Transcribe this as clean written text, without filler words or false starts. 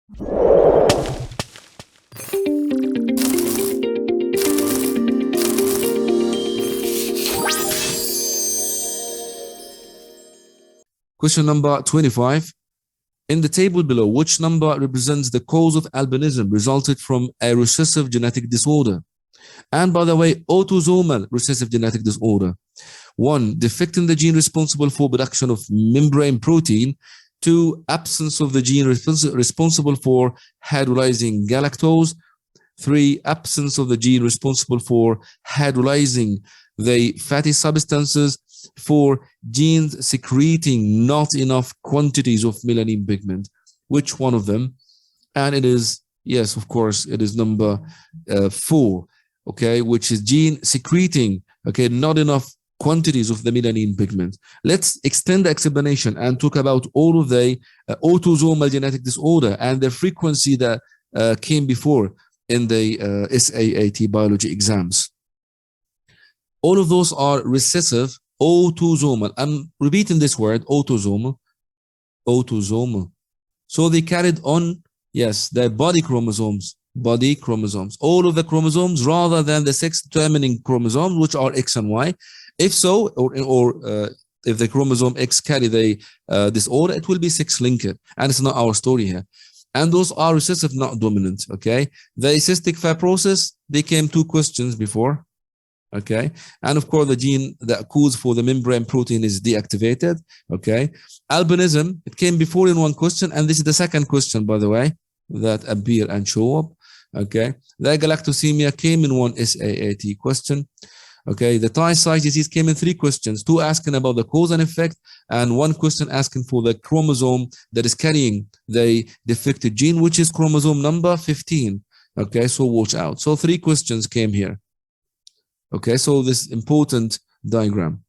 Question number 25. In the table below, which number represents the cause of albinism resulted from a recessive genetic disorder? And by the way, autosomal recessive genetic disorder. 1. Defect in the gene responsible for production of membrane protein. 2. Absence of the gene responsible for hydrolyzing galactose. 3. Absence of the gene responsible for hydrolyzing the fatty substances. 4. Genes secreting not enough quantities of melanin pigment. Which one of them? And it is, yes, of course, it is number 4, okay, which is gene secreting, okay, not enough quantities of the melanin pigment. Let's extend the explanation and talk about all of the autosomal genetic disorder and the frequency that came before in the SAAT biology exams. All of those are recessive autosomal. I'm repeating this word, autosomal. Autosomal. So they carried on, yes, their body chromosomes. Body chromosomes. All of the chromosomes rather than the sex determining chromosomes, which are X and Y. If so, or if the chromosome X carry the disorder, it will be sex linked. And it's not our story here. And those are recessive, not dominant. Okay. The cystic fibrosis, they came 2 questions before. Okay. And of course, the gene that codes for the membrane protein is deactivated. Okay. Albinism, it came before in 1 question. And this is the 2nd question, by the way, that appear and show up. Okay. The galactosemia came in 1 SAAT question. Okay. The Tay-Sachs disease came in 3 questions, 2 asking about the cause and effect, and 1 question asking for the chromosome that is carrying the defective gene, which is chromosome number 15. Okay. So watch out. So 3 questions came here. Okay. So this important diagram.